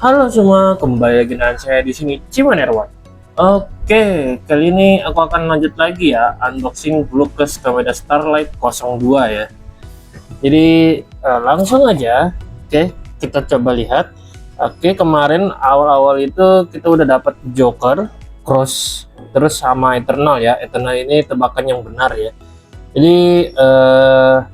Halo semua, kembali lagi dengan saya di sini Ciman Erwan. Oke, kali ini aku akan lanjut lagi ya unboxing Bluecast Kameda Starlight 02 ya. Jadi langsung aja. Oke, kita coba lihat. Oke, kemarin awal-awal itu kita udah dapat Joker, Cross, terus sama Eternal ya. Eternal ini tebakan yang benar ya. Jadi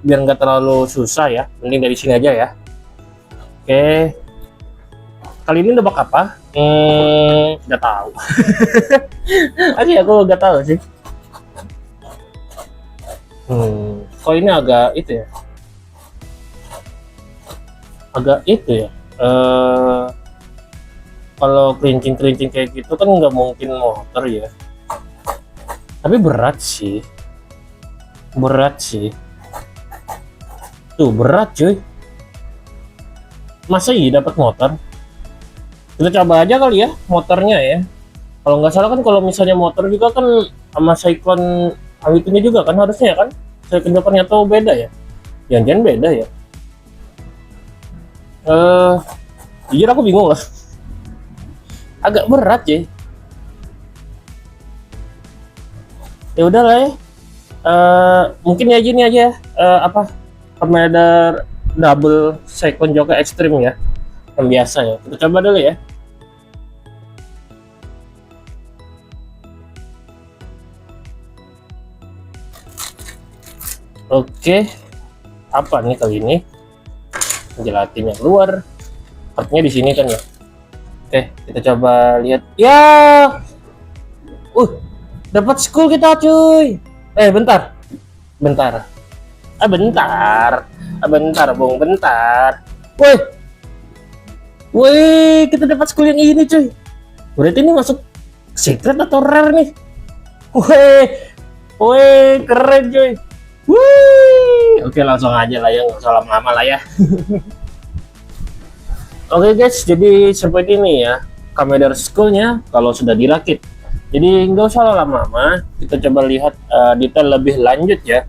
biar nggak terlalu susah ya, mending dari sini aja ya. Oke, kali ini nebak apa? Nggak tahu. Aja aku nggak tahu sih. Kok ini agak itu ya? Agak itu ya. Kalau kerincing-kerincing kayak gitu kan nggak mungkin motor ya. Tapi berat sih. Berat sih. Tuh berat cuy. Masa iya dapat motor? Kita coba aja kali ya motornya ya. Kalau nggak salah kan kalau misalnya motor juga kan sama Cyclone awitunya juga kan harusnya kan. Cyclone Jokernya tuh beda ya. Jangan-jangan beda ya. Jujur aku bingung lah. Agak berat ya. Ya udahlah ya. Mungkin ya gini aja. Apa? Commander double Cyclone Joker Extreme ya. Yang biasa ya. Kita coba dulu ya. Oke, apa nih kali ini? Gelatin yang luar, partnya di sini kan ya. Oke, kita coba lihat. Ya, dapat school kita cuy. Bentar, bentar. Bentar, Bung, bentar. Woi, woi, kita dapat school yang ini cuy. Berarti ini masuk secret atau rare nih? Woi, keren cuy. Oke, langsung aja lah ya, nggak usah lama-lama lah ya. Oke guys, jadi seperti ini ya Kameda School-nya kalau sudah dirakit. Jadi nggak usah lama-lama, kita coba lihat detail lebih lanjut ya.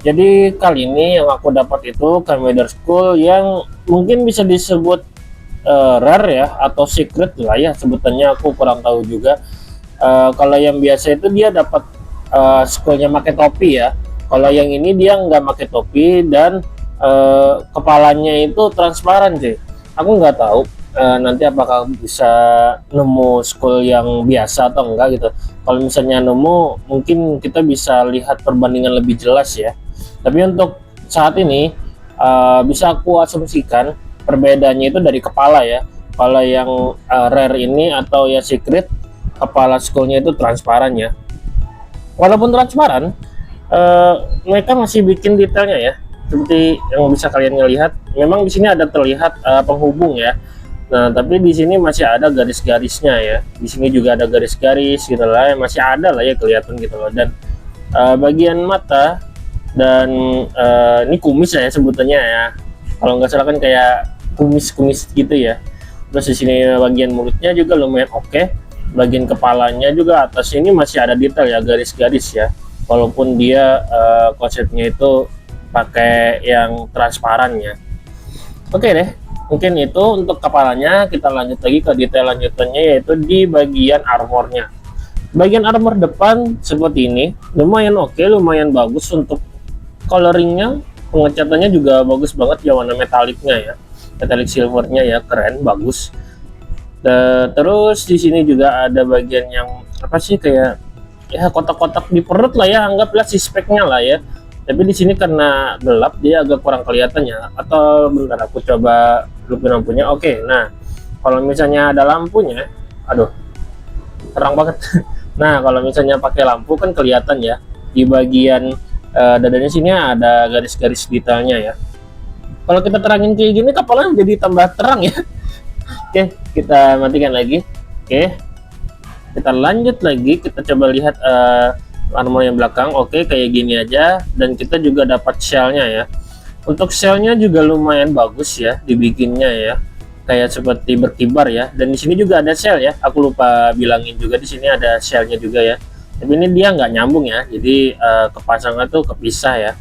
Jadi kali ini yang aku dapat itu Kameda School yang mungkin bisa disebut rare ya atau secret lah ya sebutannya, aku kurang tahu juga. Kalau yang biasa itu dia dapat school-nya pakai topi ya. Kalau yang ini dia nggak pakai topi dan kepalanya itu transparan sih. Aku nggak tahu nanti apakah bisa nemu school yang biasa atau enggak gitu. Kalau misalnya nemu, mungkin kita bisa lihat perbandingan lebih jelas ya. Tapi untuk saat ini bisa aku asumsikan perbedaannya itu dari kepala ya. Kalau yang rare ini atau ya secret, kepala schoolnya itu transparan ya. Walaupun transparan, mereka masih bikin detailnya ya, seperti yang bisa kalian lihat. Memang di sini ada terlihat penghubung ya. Nah, tapi di sini masih ada garis-garisnya ya. Di sini juga ada garis-garis gitu lah, masih ada lah ya kelihatan gitu loh. Dan bagian mata dan ini kumis ya sebutannya ya. Kalau nggak salah kan kayak kumis-kumis gitu ya. Terus di sini bagian mulutnya juga lumayan oke. Bagian kepalanya juga atas ini masih ada detail ya, garis-garis ya. Walaupun dia konsepnya itu pakai yang transparan ya. Oke deh, mungkin itu untuk kepalanya. Kita lanjut lagi ke detail lanjutannya, yaitu di bagian armornya. Bagian armor depan seperti ini, lumayan oke, lumayan bagus untuk coloringnya. Pengecatannya juga bagus banget ya, warna metaliknya ya, metalik silvernya ya, keren, bagus. Terus di sini juga ada bagian yang apa sih, kayak ya kotak-kotak di perut lah ya, anggaplah si speknya lah ya. Tapi di sini karena gelap dia agak kurang kelihatan ya. Atau bentar aku coba hidupin lampunya. Oke, nah kalau misalnya ada lampunya, aduh terang banget. Nah kalau misalnya pakai lampu kan kelihatan ya, di bagian dadanya sini ada garis-garis detailnya ya. Kalau kita terangin kayak gini, kepalanya jadi tambah terang ya. Oke, kita matikan lagi. Oke, kita lanjut lagi, kita coba lihat armor yang belakang. Oke, kayak gini aja. Dan kita juga dapat shellnya ya. Untuk shellnya juga lumayan bagus ya dibikinnya ya, kayak seperti berkibar ya. Dan di sini juga ada shell ya, aku lupa bilangin juga, di sini ada shellnya juga ya. Tapi ini dia nggak nyambung ya, jadi kepasangnya tuh kepisah ya.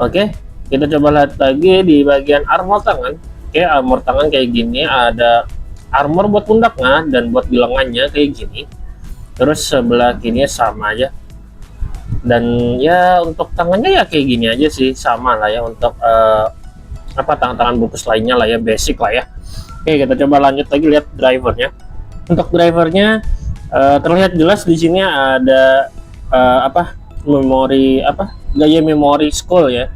Oke, kita coba lihat lagi di bagian armor tangan. Oke, armor tangan kayak gini, ada armor buat pundaknya dan buat di lengannya kayak gini. Terus sebelah kiri sama aja, dan ya untuk tangannya ya kayak gini aja sih, sama lah ya untuk tangan-tangan bungkus lainnya lah ya, basic lah ya. Oke, kita coba lanjut lagi lihat drivernya. Untuk drivernya terlihat jelas di sini ada memori gaya memori scroll ya,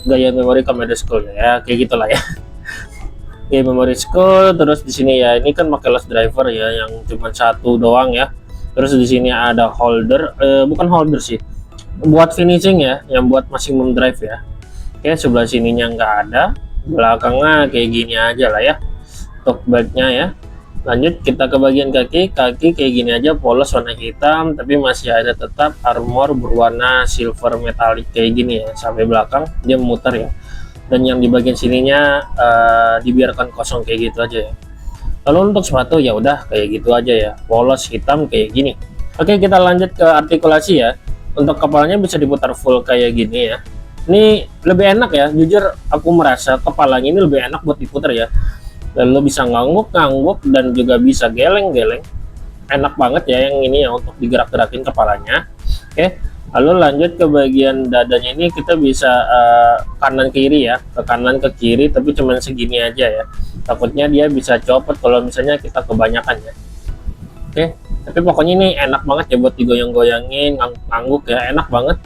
gaya memori Commander scroll ya, kayak gitulah ya. Gaya memori scroll. Terus di sini ya ini kan pakai loss driver ya, yang cuma satu doang ya. Terus di sini ada holder, bukan holder sih, buat finishing ya, yang buat maximum drive ya. Oke, sebelah sininya nggak ada, belakangnya kayak gini aja lah ya untuk beltnya ya. Lanjut kita ke bagian kaki kayak gini aja, polos warna hitam, tapi masih ada tetap armor berwarna silver metalik kayak gini ya, sampai belakang dia memutar ya. Dan yang di bagian sininya dibiarkan kosong kayak gitu aja ya. Lalu untuk sepatu ya udah kayak gitu aja ya, polos hitam kayak gini. Oke, kita lanjut ke artikulasi ya. Untuk kepalanya bisa diputar full kayak gini ya. Ini lebih enak ya, jujur aku merasa kepalanya ini lebih enak buat diputar ya. Lalu bisa ngangguk-ngangguk dan juga bisa geleng-geleng, enak banget ya yang ini ya untuk digerak-gerakin kepalanya. Oke, lalu lanjut ke bagian dadanya, ini kita bisa kanan kiri ya, ke kanan ke kiri, tapi cuman segini aja ya, takutnya dia bisa copot kalau misalnya kita kebanyakan ya. Oke, tapi pokoknya ini enak banget ya buat digoyang-goyangin, ngangguk ya, enak banget.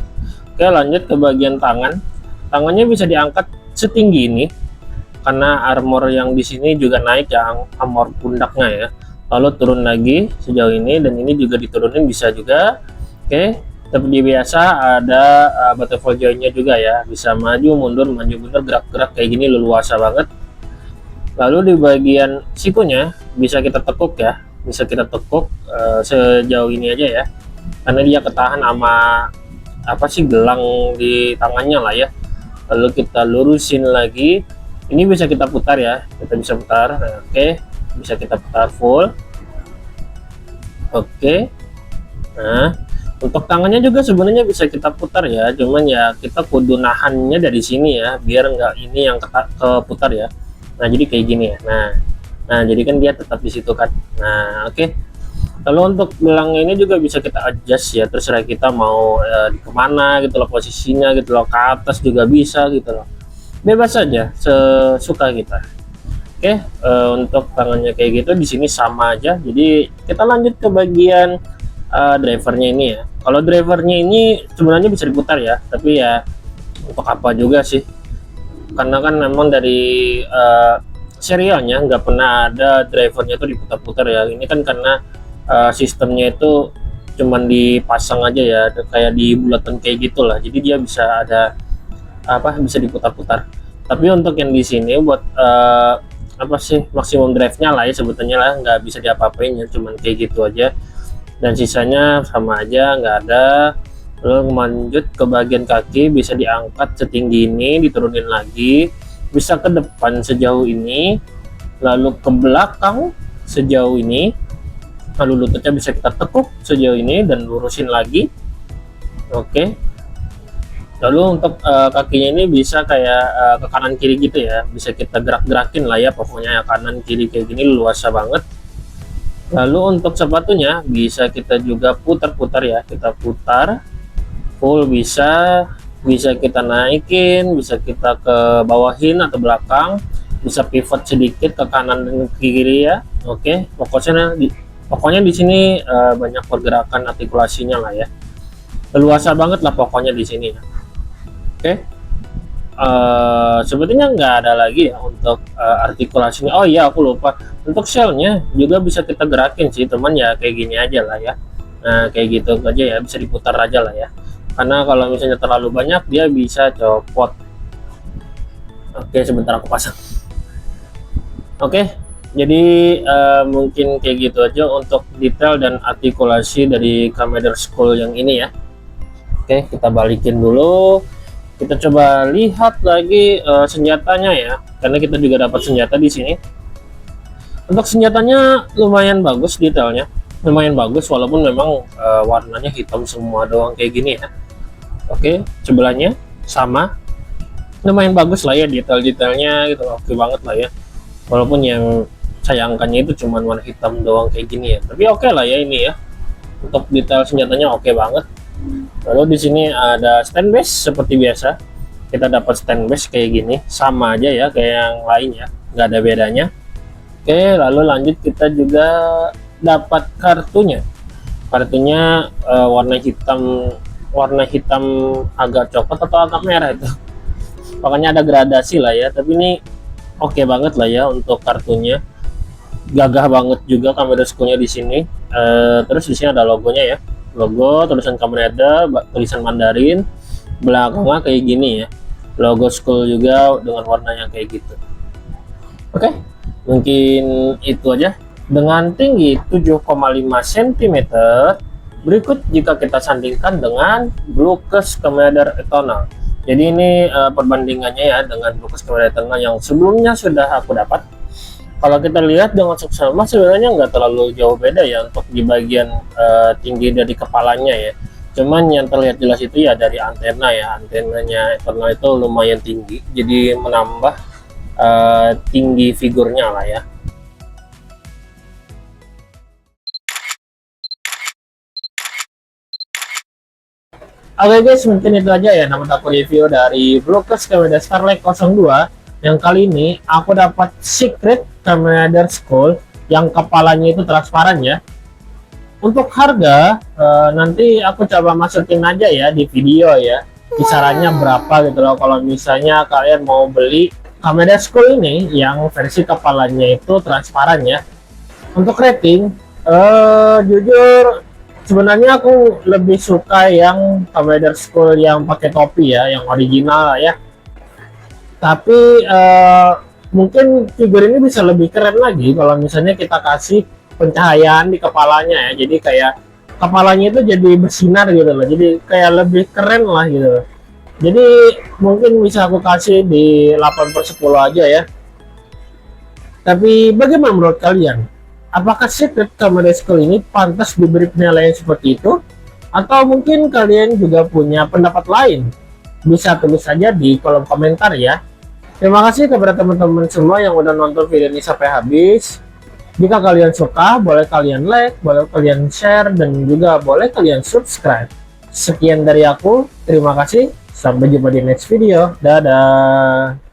Oke, lanjut ke bagian tangannya bisa diangkat setinggi ini karena armor yang di sini juga naik ya, armor pundaknya ya. Lalu turun lagi sejauh ini, dan ini juga diturunin bisa juga. Oke, seperti biasa ada butterfly joinnya juga ya, bisa maju mundur gerak-gerak kayak gini, leluasa banget. Lalu di bagian sikunya bisa kita tekuk ya, bisa kita tekuk sejauh ini aja ya, karena dia ketahan sama gelang di tangannya lah ya. Lalu kita lurusin lagi, ini bisa kita putar ya, kita bisa putar. Nah, oke, bisa kita putar full. Oke, nah untuk tangannya juga sebenarnya bisa kita putar ya, cuman ya kita kudu nahannya dari sini ya, biar nggak ini yang keputar ya. Nah jadi kayak gini ya, nah jadi kan dia tetap di situ kan. Nah oke. Lalu untuk gelang ini juga bisa kita adjust ya, terserah kita mau kemana gitu loh posisinya gitu loh, ke atas juga bisa gitu loh, bebas saja sesuka kita. Oke, untuk tangannya kayak gitu, di sini sama aja. Jadi kita lanjut ke bagian drivernya ini ya. Kalau drivernya ini sebenarnya bisa diputar ya, tapi ya untuk apa juga sih, karena kan memang dari serialnya nggak pernah ada drivernya itu diputar-putar ya. Ini kan karena sistemnya itu cuman dipasang aja ya, kayak di bulatan kayak gitulah, jadi dia bisa ada bisa diputar-putar. Tapi untuk yang di sini buat maksimum drive-nya lah ya sebetulnya lah, nggak bisa diapa-apain ya, cuman kayak gitu aja, dan sisanya sama aja nggak ada. Lalu lanjut ke bagian kaki, bisa diangkat setinggi ini, diturunin lagi, bisa ke depan sejauh ini, lalu ke belakang sejauh ini, lalu lututnya bisa kita tekuk sejauh ini dan lurusin lagi. Oke, lalu untuk kakinya ini bisa kayak ke kanan kiri gitu ya, bisa kita gerak-gerakin lah ya, pokoknya ya kanan kiri kayak gini, luasa banget. Lalu untuk sepatunya bisa kita juga putar-putar ya, kita putar full, bisa kita naikin, bisa kita ke bawahin atau belakang, bisa pivot sedikit ke kanan dan ke kiri ya. Oke, pokoknya di sini banyak pergerakan artikulasinya lah ya, luasa banget lah pokoknya di sini ya. Oke, sebetulnya nggak ada lagi ya untuk artikulasinya. Oh iya, aku lupa, untuk shellnya juga bisa kita gerakin sih teman ya, kayak gini aja lah ya. Nah kayak gitu aja ya, bisa diputar aja lah ya, karena kalau misalnya terlalu banyak dia bisa copot. Oke, sebentar aku pasang. Oke, jadi mungkin kayak gitu aja untuk detail dan artikulasi dari Commander Skull yang ini ya. Oke, kita balikin dulu, kita coba lihat lagi senjatanya ya, karena kita juga dapat senjata di sini. Untuk senjatanya lumayan bagus, detailnya lumayan bagus, walaupun memang warnanya hitam semua doang kayak gini ya. Oke, sebelahnya sama, lumayan bagus lah ya detail-detailnya gitu, oke banget lah ya. Walaupun yang sayangkannya itu cuman warna hitam doang kayak gini ya, tapi oke lah ya ini ya, untuk detail senjatanya oke banget. Lalu di sini ada stand base seperti biasa, kita dapat stand base kayak gini, sama aja ya kayak yang lain ya, nggak ada bedanya. Oke, lalu lanjut kita juga dapat kartunya. Kartunya warna hitam agak coklat atau agak merah itu. Pokoknya ada gradasi lah ya, tapi ini oke banget lah ya untuk kartunya. Gagah banget juga Kamen School-nya di sini. Terus di sini ada logonya ya. Logo, tulisan Kamen Rider, tulisan Mandarin, belakangnya kayak gini ya. Logo school juga dengan warna yang kayak gitu. Oke, mungkin itu aja. Dengan tinggi 7,5 cm, berikut jika kita sandingkan dengan Bluecast Kamen Rider Eternal. Jadi ini perbandingannya ya dengan Bluecast Kamen Rider Eternal yang sebelumnya sudah aku dapat. Kalau kita lihat dengan seksama sebenarnya nggak terlalu jauh beda ya untuk di bagian tinggi dari kepalanya ya. Cuman yang terlihat jelas itu ya dari antena ya, antenanya Eternal itu lumayan tinggi, jadi menambah tinggi figurnya lah ya. Oke guys, mungkin itu aja ya nama aku review dari Bluecast Kamen Rider Starlight 02. Yang kali ini aku dapat secret Kamen Rider Skull yang kepalanya itu transparan ya. Untuk harga nanti aku coba masukin aja ya di video ya, kisarannya berapa gitu loh kalau misalnya kalian mau beli Kamen Rider Skull ini yang versi kepalanya itu transparan ya. Untuk rating jujur sebenarnya aku lebih suka yang Kamen Rider Skull yang pakai topi ya, yang original ya. Tapi mungkin figur ini bisa lebih keren lagi kalau misalnya kita kasih pencahayaan di kepalanya ya. Jadi kayak kepalanya itu jadi bersinar gitu loh. Jadi kayak lebih keren lah gitu loh. Jadi mungkin bisa aku kasih di 8/10 aja ya. Tapi bagaimana menurut kalian? Apakah secret Kamen Rider Skull ini pantas diberi penilaian seperti itu? Atau mungkin kalian juga punya pendapat lain? Bisa tulis saja di kolom komentar ya. Terima kasih kepada teman-teman semua yang udah nonton video ini sampai habis. Jika kalian suka, boleh kalian like, boleh kalian share, dan juga boleh kalian subscribe. Sekian dari aku, terima kasih. Sampai jumpa di next video. Dadah.